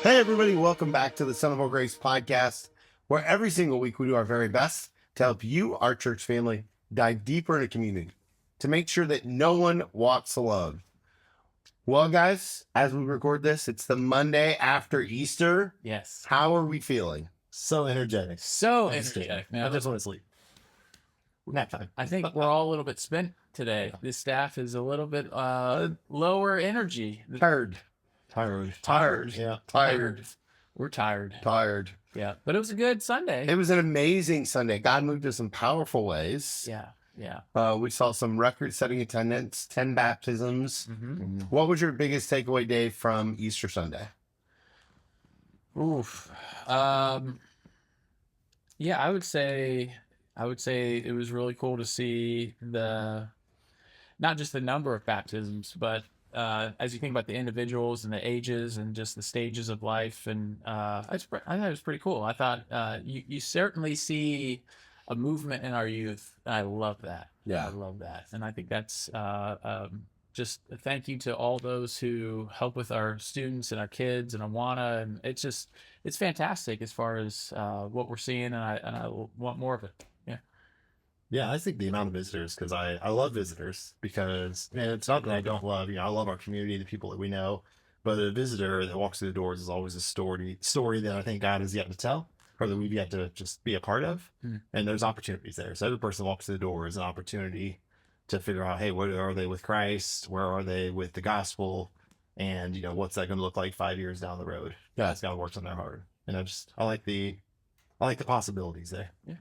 Hey, everybody, welcome back to the Son of All Grace podcast, where every single week we do our very best to help you, our church family, dive deeper into community to make sure that no one walks alone. Well, guys, as we record this, it's the Monday after Easter. Yes. How are we feeling? So energetic. So energetic. I just want to sleep. Nap time. I think we're all a little bit spent today. Yeah. This staff is a little bit lower energy. Tired. Yeah. We're tired. Yeah. But it was a good Sunday. It was an amazing Sunday. God moved us in powerful ways. Yeah. We saw some record-setting attendance, 10 baptisms. Mm-hmm. What was your biggest takeaway day from Easter Sunday? Oof. Yeah, I would say it was really cool to see not just the number of baptisms, but as you think about the individuals and the ages and just the stages of life, and I thought it was pretty cool. I thought you certainly see a movement in our youth, and I love that. Yeah. I love that, and I think that's just a thank you to all those who help with our students and our kids and Awana, and it's fantastic as far as what we're seeing, and I want more of it. Yeah, I think the amount of visitors, because I love visitors, because man, it's not that I don't love, I love our community, the people that we know, but a visitor that walks through the doors is always a story that I think God has yet to tell, or that we've yet to just be a part of. And there's opportunities there. So every person that walks through the door is an opportunity to figure out, hey, where are they with Christ? Where are they with the gospel? And, what's that going to look like 5 years down the road? Yeah. As God works on their heart. And I like the possibilities there. Yeah.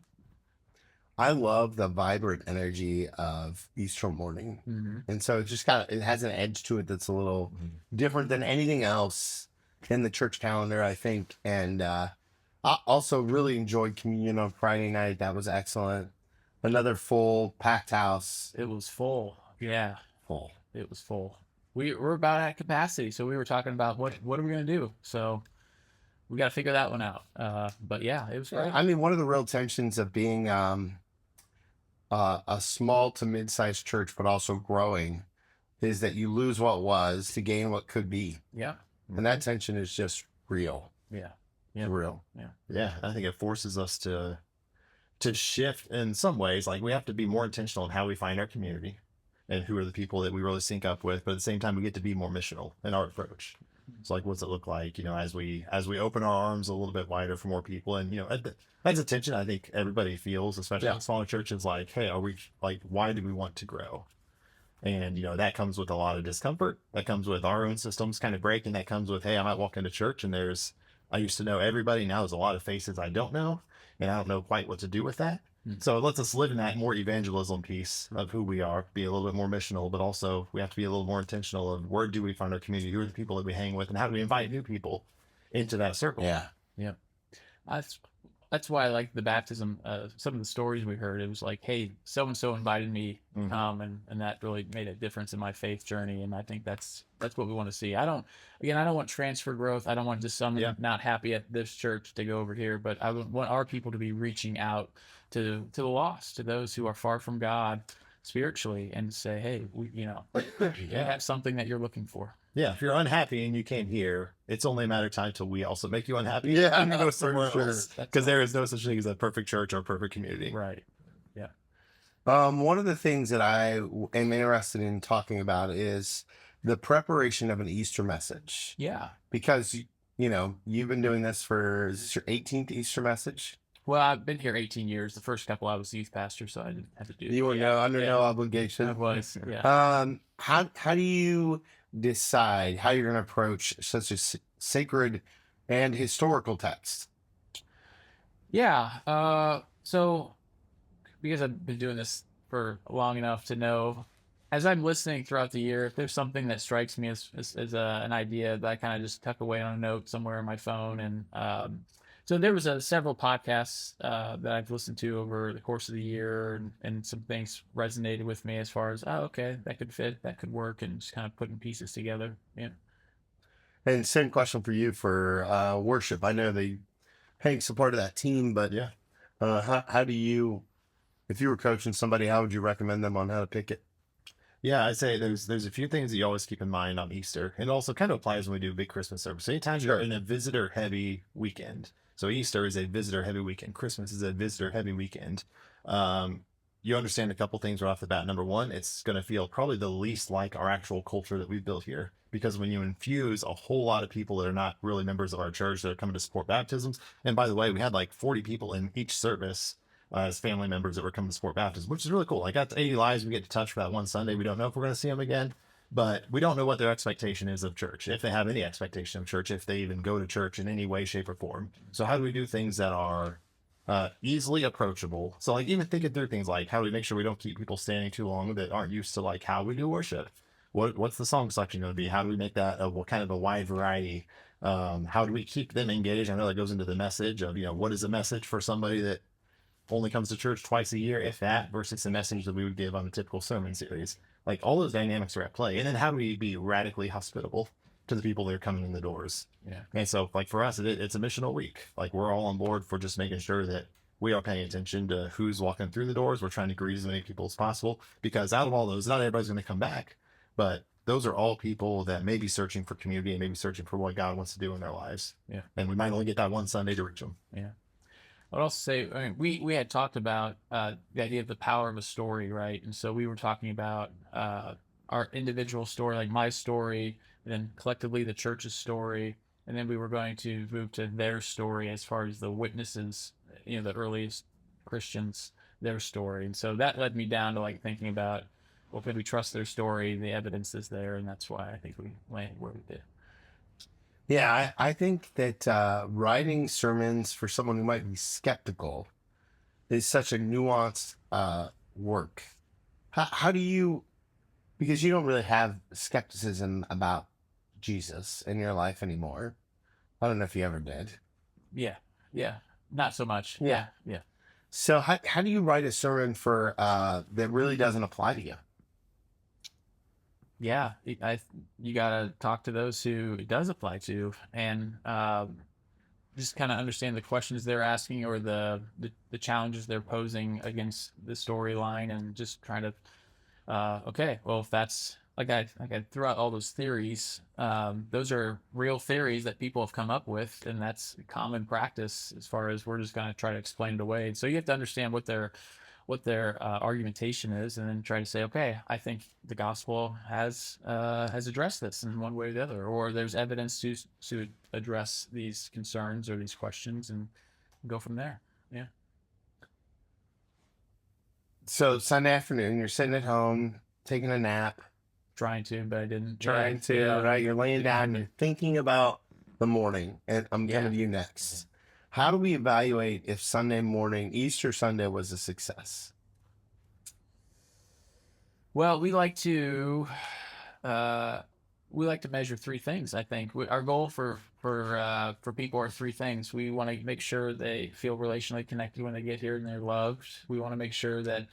I love the vibrant energy of Easter morning. Mm-hmm. And so it just it has an edge to it that's a little different than anything else in the church calendar, I think. And I also really enjoyed communion on Friday night. That was excellent. Another full, packed house. It was full. Yeah. Full. It was full. We're about at capacity, so we were talking about what are we going to do? So we got to figure that one out. But yeah, it was great. I mean, one of the real tensions of being a small to mid-sized church, but also growing, is that you lose what was to gain what could be. Yeah. And that tension is just real. Yeah. Real. Yeah, I think it forces us to shift in some ways. Like, we have to be more intentional in how we find our community and who are the people that we really sync up with. But at the same time, we get to be more missional in our approach. It's like, what's it look like, as we open our arms a little bit wider for more people? And, that's a tension I think everybody feels, especially in smaller churches, like, hey, are we, like, why do we want to grow? And, that comes with a lot of discomfort. That comes with our own systems kind of breaking. That comes with, hey, I might walk into church and I used to know everybody. Now there's a lot of faces I don't know, and I don't know quite what to do with that. So it lets us live in that more evangelism piece of who we are, be a little bit more missional, but also we have to be a little more intentional of where do we find our community? Who are the people that we hang with, and how do we invite new people into that circle? Yeah. That's why I like the baptism. Some of the stories we heard, it was like, hey, so-and-so invited me to come, and that really made a difference in my faith journey. And I think that's what we want to see. I don't want transfer growth. I don't want just someone not happy at this church to go over here, but I want our people to be reaching out to the lost, to those who are far from God spiritually, and say, hey, we have something that you're looking for. Yeah, if you're unhappy and you came here, it's only a matter of time till we also make you unhappy. Yeah, and go somewhere for else. sure. Because there is no such thing as a perfect church or a perfect community. Right. One of the things that I am interested in talking about is the preparation of an Easter message. Yeah. Because, you've been doing this is this your 18th Easter message? Well, I've been here 18 years. The first couple I was youth pastor, so I didn't have to do You were under no obligation. I was, yeah. How do you decide how you're going to approach such a sacred and historical text? Yeah. So because I've been doing this for long enough to know, as I'm listening throughout the year, if there's something that strikes me as an idea that I kind of just tuck away on a note somewhere on my phone. And so there was several podcasts that I've listened to over the course of the year, and some things resonated with me as far as, okay, that could fit, that could work, and just kind of putting pieces together. Yeah. And same question for you for worship. I know that Hank's a part of that team, but how do you, if you were coaching somebody, how would you recommend them on how to pick it? Yeah, I'd say there's a few things that you always keep in mind on Easter, and it also kind of applies when we do big Christmas service. Anytime you're in a visitor heavy weekend, so Easter is a visitor heavy weekend, Christmas is a visitor heavy weekend. Um, you understand a couple things right off the bat. Number one, it's going to feel probably the least like our actual culture that we've built here, because when you infuse a whole lot of people that are not really members of our church that are coming to support baptisms, and by the way, we had like 40 people in each service as family members that were coming to support baptism, which is really cool. Like that's 80 lives we get to touch for that one Sunday. We don't know if we're going to see them again, but we don't know what their expectation is of church, if they have any expectation of church, if they even go to church in any way, shape, or form. So how do we do things that are easily approachable? So like even thinking through things like how do we make sure we don't keep people standing too long that aren't used to like how we do worship? What's the song selection going to be? How do we make that a kind of a wide variety? How do we keep them engaged? I know that goes into the message of, what is a message for somebody that only comes to church twice a year, if that, versus the message that we would give on a typical sermon series. Like all those dynamics are at play. And then how do we be radically hospitable to the people that are coming in the doors? Yeah. And so like for us, it's a missional week. Like we're all on board for just making sure that we are paying attention to who's walking through the doors. We're trying to greet as many people as possible, because out of all those, not everybody's going to come back, but those are all people that may be searching for community and maybe searching for what God wants to do in their lives. Yeah. And we might only get that one Sunday to reach them. Yeah. I'd also say, I mean, we had talked about the idea of the power of a story, right? And so we were talking about our individual story, like my story, and then collectively the church's story, and then we were going to move to their story as far as the witnesses, the earliest Christians, their story. And so that led me down to like thinking about, well, could we trust their story? The evidence is there, and that's why I think we landed where we did. Yeah, I think that writing sermons for someone who might be skeptical is such a nuanced work. How do you, because you don't really have skepticism about Jesus in your life anymore. I don't know if you ever did. Yeah, yeah, not so much. Yeah. Yeah. So how do you write a sermon for that really doesn't apply to you? Yeah, you gotta talk to those who it does apply to, and just kind of understand the questions they're asking, or the challenges they're posing against the storyline, and just trying to okay, well, if that's like I threw out all those theories, those are real theories that people have come up with, and that's common practice as far as we're just gonna try to explain it away. And so you have to understand what their argumentation is, and then try to say, okay, I think the gospel has addressed this in one way or the other, or there's evidence to address these concerns or these questions, and go from there. Yeah. So Sunday afternoon, you're sitting at home taking a nap, Trying to, but I didn't. trying to, Yeah. right? You're laying down, you're thinking about the morning, and I'm coming to you next. How do we evaluate if Sunday morning, Easter Sunday, was a success? Well, we like to measure three things. I think our goal for people are three things. We want to make sure they feel relationally connected when they get here and they're loved. We want to make sure that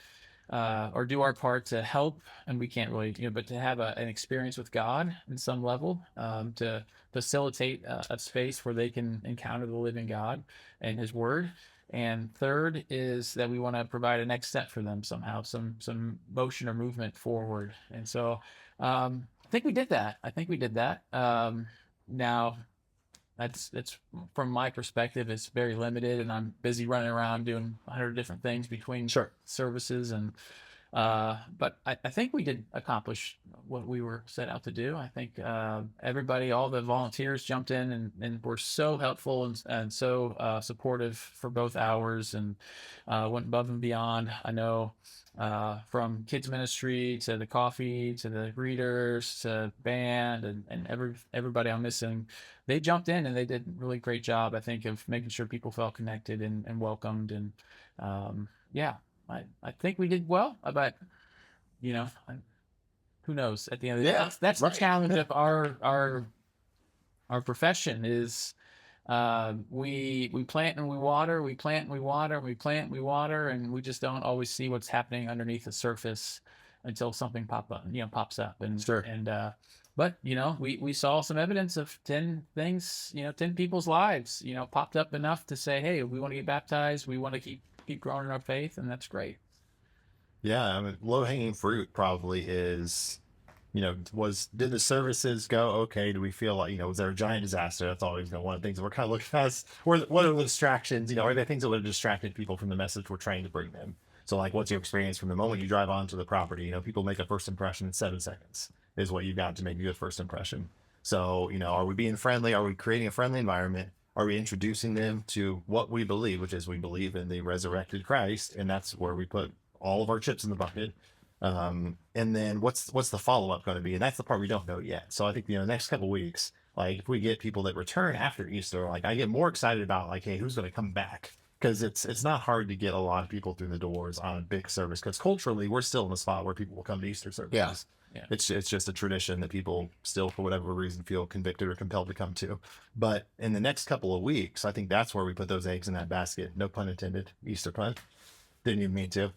or do our part to help, and we can't really, but to have an experience with God in some level, to facilitate a space where they can encounter the living God and His Word. And third is that we want to provide a next step for them somehow, some motion or movement forward. And so I think we did that. Now that's from my perspective, it's very limited, and I'm busy running around doing 100 different things between services, and but I think we did accomplish what we were set out to do. I think everybody, all the volunteers jumped in and were so helpful and so supportive for both hours, and went above and beyond. I know from kids ministry to the coffee to the greeters to band and everybody I'm missing, they jumped in and they did a really great job, I think, of making sure people felt connected and welcomed. And yeah, I think we did well, but who knows at the end of the day. That's the challenge of our profession is we plant and we water, we plant and we water, we plant and we water, and we just don't always see what's happening underneath the surface until something pops up. And but we saw some evidence of 10 things, 10 people's lives, popped up enough to say, hey, we want to get baptized, we want to keep growing in our faith, and that's great. Yeah, I mean, low hanging fruit probably is, did the services go okay? Do we feel like, was there a giant disaster? That's always, one of the things that we're kind of looking at is what are the distractions? Are there things that would have distracted people from the message we're trying to bring them? So, like, what's your experience from the moment you drive onto the property? People make a first impression in 7 seconds is what you've got to make a good first impression. So, are we being friendly? Are we creating a friendly environment? Are we introducing them to what we believe, which is we believe in the resurrected Christ, and that's where we put all of our chips in the bucket. And then what's the follow up going to be? And that's the part we don't know yet. So I think the next couple of weeks, like if we get people that return after Easter, like I get more excited about like, hey, who's going to come back? Because it's not hard to get a lot of people through the doors on a big service. Because culturally, we're still in the spot where people will come to Easter services. Yeah. Yeah. It's just a tradition that people still, for whatever reason, feel convicted or compelled to come to. But in the next couple of weeks, I think that's where we put those eggs in that basket. No pun intended. Easter pun. Didn't even mean to.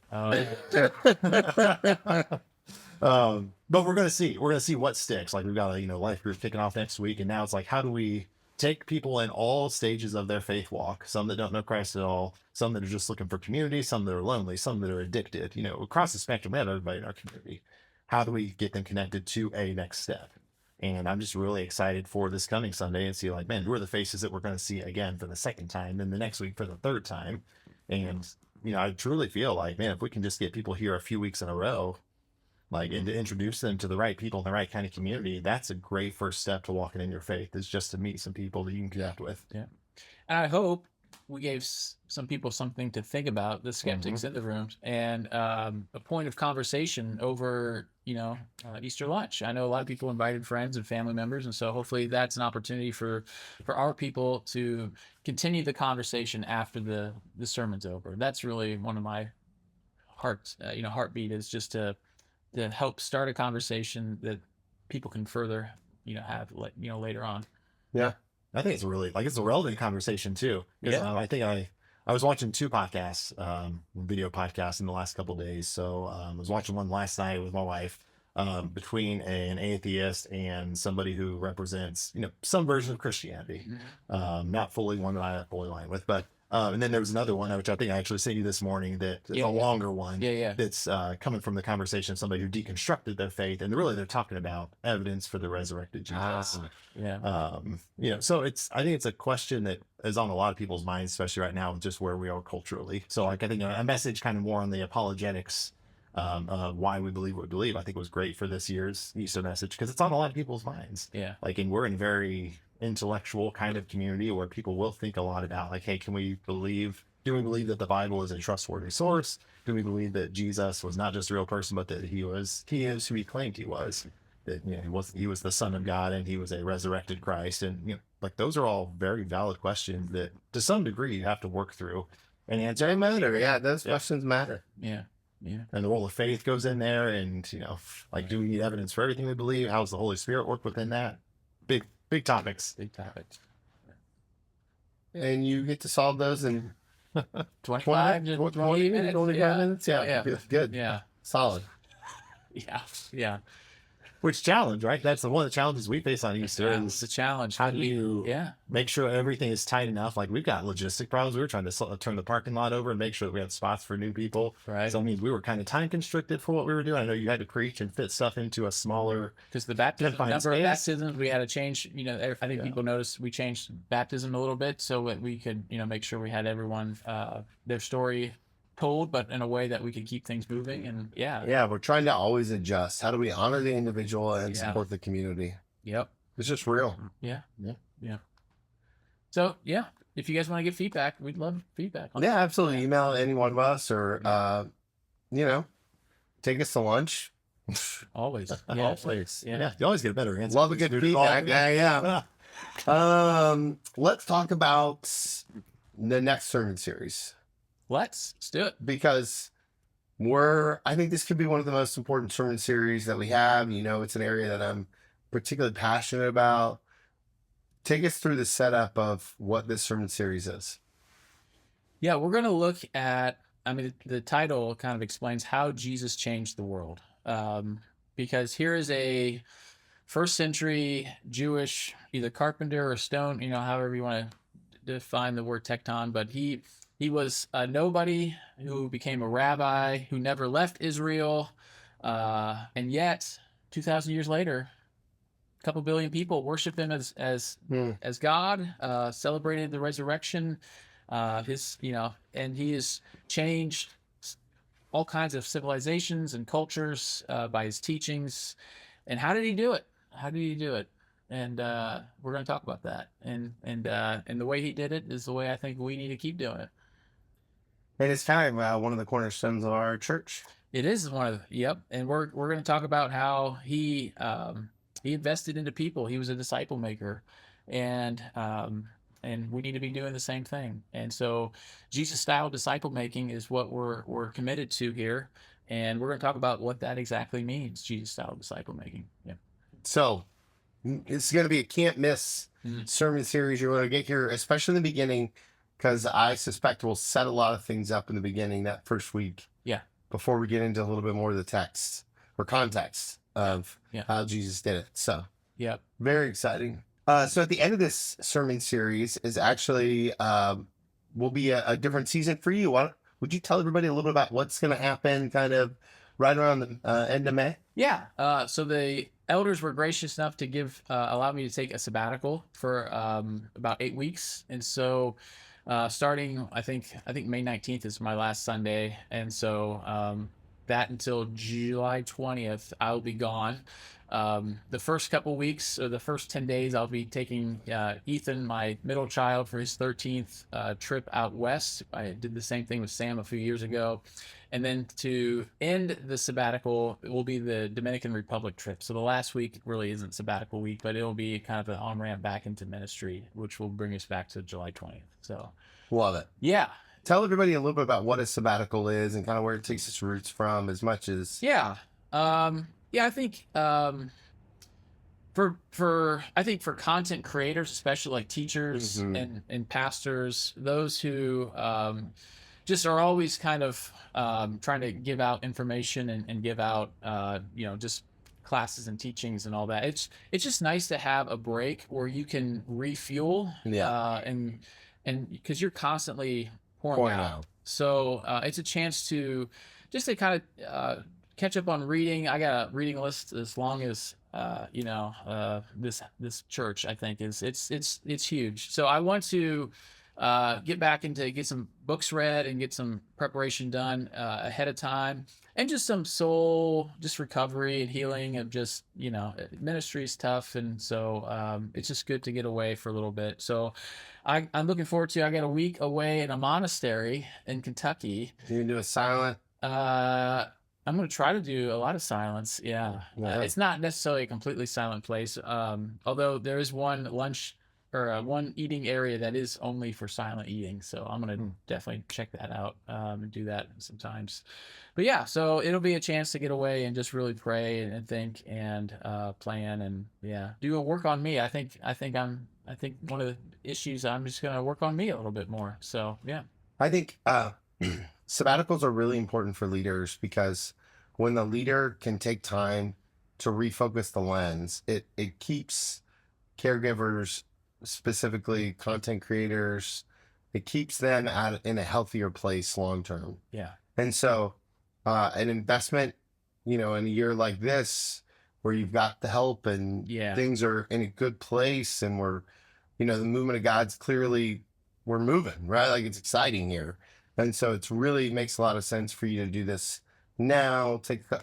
But we're gonna see. We're gonna see what sticks. Like we've got a life group kicking off next week, and now it's like, how do we take people in all stages of their faith walk? Some that don't know Christ at all, some that are just looking for community, some that are lonely, some that are addicted. Across the spectrum, we have everybody in our community. How do we get them connected to a next step? And I'm just really excited for this coming Sunday and see like, man, who are the faces that we're going to see again for the second time, then the next week for the third time. And I truly feel like, man, if we can just get people here a few weeks in a row, like, and to introduce them to the right people in the right kind of community, that's a great first step to walking in your faith, is just to meet some people that you can connect with. Yeah. And I hope we gave some people something to think about, the skeptics in the rooms, and a point of conversation over, Easter lunch. I know a lot of people invited friends and family members, and so hopefully that's an opportunity for our people to continue the conversation after the sermon's over. That's really one of my heartbeat is just to help start a conversation that people can further, have later on. Yeah. I think it's a relevant conversation too. Yeah. I think I was watching two podcasts, video podcasts in the last couple of days. So I was watching one last night with my wife, between an atheist and somebody who represents, some version of Christianity. Not fully one that I fully align with, but and then there was another one, which I think I actually sent you this morning, that's a longer one. Yeah. That's coming from the conversation of somebody who deconstructed their faith, and really they're talking about evidence for the resurrected Jesus. Yeah. So I think it's a question that is on a lot of people's minds, especially right now, just where we are culturally. So like I think a message kind of more on the apologetics of why we believe what we believe, I think was great for this year's Easter message, because it's on a lot of people's minds. Yeah. Like, and we're in a very intellectual kind of community where people will think a lot about like, hey, do we believe that the Bible is a trustworthy source? Do we believe that Jesus was not just a real person, but that he is who he claimed he was? That he was the Son of God, and he was a resurrected Christ, and like those are all very valid questions that to some degree you have to work through and answer. They matter. Yeah, those questions matter. Yeah. Yeah. And the role of faith goes in there, and like, do we need evidence for everything we believe? How does the Holy Spirit work within that? Big topics. Big topics. And you get to solve those in 25 to 20 minutes. 25 minutes. Yeah. Yeah. Good. Yeah. Solid. Yeah. Which challenge, right? That's one of the challenges we face on Easter. It's a challenge. How do you Yeah. make sure everything is tight enough? Like, we've got logistic problems. We were trying to turn the parking lot over and make sure that we had spots for new people. Right. So, I mean, we were kind of time constricted for what we were doing. I know you had to preach and fit stuff into a smaller. Because the number of space. baptisms, we had to change. I think people noticed we changed baptism a little bit so that we could, make sure we had everyone their story told, but in a way that we could keep things moving. And Yeah, we're trying to always adjust. How do we honor the individual and support the community? Yep. It's just real. Yeah. So if you guys want to give feedback, we'd love feedback. Yeah, absolutely. Email any one of us, or take us to lunch. Always. Always. Yeah. Yeah. You always get a better answer. Love a good feedback. Yeah. Let's talk about the next sermon series, Let's do it. because I think this could be one of the most important sermon series that we have. It's an area that I'm particularly passionate about. Take us through the setup of what this sermon series is. Yeah, we're going to look at, the title kind of explains how Jesus changed the world. Because here is a first century Jewish, either carpenter or stone, however you want to define the word tecton, but he He was a nobody who became a rabbi who never left Israel, and yet 2,000 years later, a couple billion people worship him as God. Celebrated the resurrection. And he has changed all kinds of civilizations and cultures by his teachings. And how did he do it? How did he do it? And we're going to talk about that. And the way he did it is the way I think we need to keep doing it. And it's kind of one of the cornerstones of our church. It is one of the, yep. And we're going to talk about how he invested into people. He was a disciple maker, and we need to be doing the same thing. And so, Jesus style disciple making is what we're committed to here, and we're going to talk about what that exactly means. Jesus style disciple making. Yeah. So it's going to be a can't miss sermon series. You're going to get here, especially in the beginning, because I suspect we'll set a lot of things up in the beginning that first week. Yeah. Before we get into a little bit more of the text or context of how Jesus did it. So, yep. Very exciting. So at the end of this sermon series is actually will be a different season for you. Would you tell everybody a little bit about what's going to happen kind of right around the end of May? Yeah. So the elders were gracious enough to allow me to take a sabbatical for about 8 weeks. And so starting, I think May 19th is my last Sunday. And so that until July 20th, I'll be gone. The first couple weeks, or the first 10 days, I'll be taking Ethan, my middle child, for his 13th trip out west. I did the same thing with Sam a few years ago. And then to end the sabbatical, it will be the Dominican Republic trip. So the last week really isn't sabbatical week, but it'll be kind of an on-ramp back into ministry, which will bring us back to July 20th. So love it. Yeah. Tell everybody a little bit about what a sabbatical is and kind of where it takes its roots from, as much as I think for content creators, especially like teachers and pastors, those who just are always kind of trying to give out information and give out just classes and teachings and all that. It's just nice to have a break where you can refuel and because you're constantly pouring out. So it's a chance to just to kind of catch up on reading. I got a reading list as long as this church, I think, it's huge. So I want to get back into get some books read and get some preparation done ahead of time, and just some soul recovery and healing of just ministry is tough, and so it's just good to get away for a little bit. So I'm looking forward to. I got a week away in a monastery in Kentucky. You can do a silent. I'm going to try to do a lot of silence. Yeah. It's not necessarily a completely silent place. Although there is one lunch or one eating area that is only for silent eating. So I'm going to definitely check that out and do that sometimes. But yeah, so it'll be a chance to get away and just really pray and think and plan and do a work on me. I think one of the issues, I'm just going to work on me a little bit more. So yeah. I think sabbaticals are really important for leaders, because when the leader can take time to refocus the lens, it keeps caregivers, specifically content creators, it keeps them in a healthier place long term. Yeah. And so an investment, in a year like this, where you've got the help and things are in a good place, and we're, the movement of God's clearly, we're moving, right? Like, it's exciting here. And so it's really makes a lot of sense for you to do this now.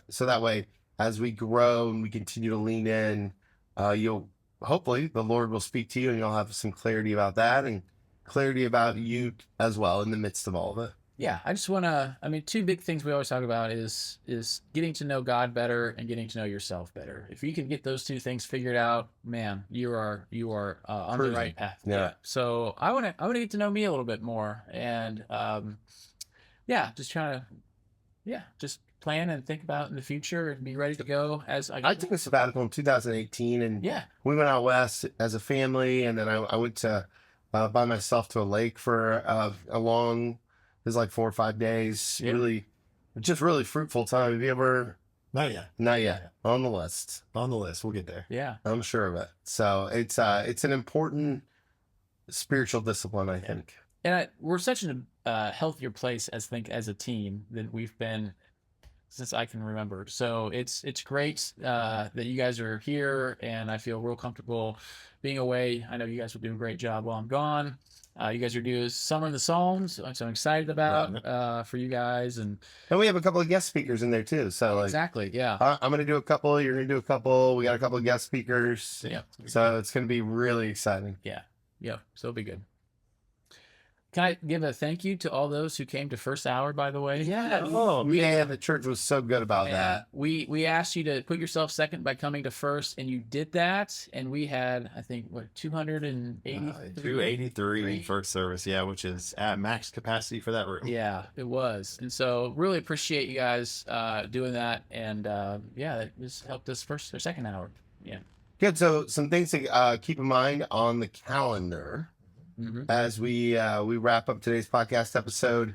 So that way, as we grow and we continue to lean in, hopefully the Lord will speak to you, and you'll have some clarity about that and clarity about you as well in the midst of all of it. Yeah, I just want to, two big things we always talk about is getting to know God better and getting to know yourself better. If you can get those two things figured out, man, you are on the right path. Yeah. So I want to get to know me a little bit more, and just trying to, just plan and think about in the future and be ready to go as I took a sabbatical in 2018, and we went out west as a family, and then I went to by myself to a lake for a long. It was like 4 or 5 days. Yeah. Really fruitful time. Have you ever? Not yet. Not yet. On the list. On the list. We'll get there. Yeah. I'm sure of it. So it's an important spiritual discipline, I think. we're such a healthier place as a team than we've been since I can remember. So it's great that you guys are here, and I feel real comfortable being away. I know you guys will do a great job while I'm gone. You guys are doing Summer in the Psalms, which I'm excited about for you guys. And we have a couple of guest speakers in there too. So like, exactly, yeah. I'm going to do a couple. You're going to do a couple. We got a couple of guest speakers. Yeah. So it's going to be really exciting. Yeah. So it'll be good. Can I give a thank you to all those who came to First Hour, by the way? Yeah. Oh, man, the church was so good about that. We asked you to put yourself second by coming to first, and you did that. And we had, I think, 283 first service, yeah, which is at max capacity for that room. Yeah, it was. And so really appreciate you guys doing that. And it just helped us first or second hour. Yeah. Good. So some things to keep in mind on the calendar. As we wrap up today's podcast episode.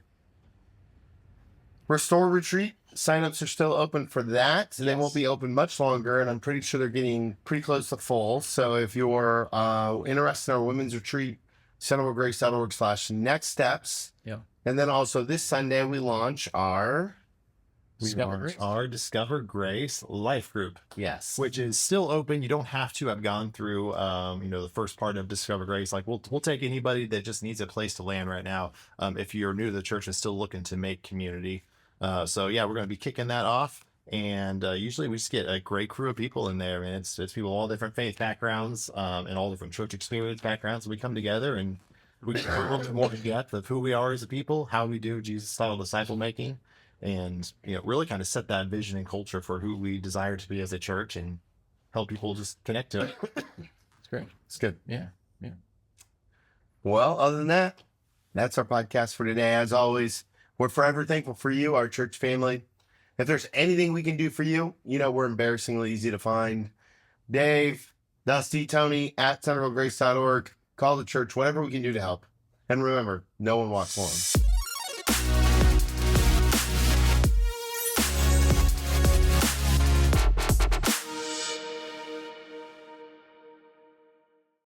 Restore Retreat signups are still open for that. Yes. They won't be open much longer, and I'm pretty sure they're getting pretty close to full. So if you're interested in our women's retreat, centerofgrace.org/next steps. Yeah. And then also this Sunday we launch our Discover Grace Life Group. Yes. Which is still open. You don't have to have gone through, the first part of Discover Grace. Like we'll take anybody that just needs a place to land right now. If you're new to the church and still looking to make community. We're going to be kicking that off. And usually we just get a great crew of people in there. And it's people all different faith backgrounds and all different church experience backgrounds. We come together and we get a little bit more in depth of who we are as a people, how we do Jesus-style disciple making. And really kind of set that vision and culture for who we desire to be as a church and help people just connect to it. It's great. It's good. Yeah. Well, other than that, that's our podcast for today. As always, we're forever thankful for you, our church family. If there's anything we can do for you, we're embarrassingly easy to find. Dave, Dusty, Tony at centerofgrace.org. Call the church, whatever we can do to help. And remember, no one walks alone.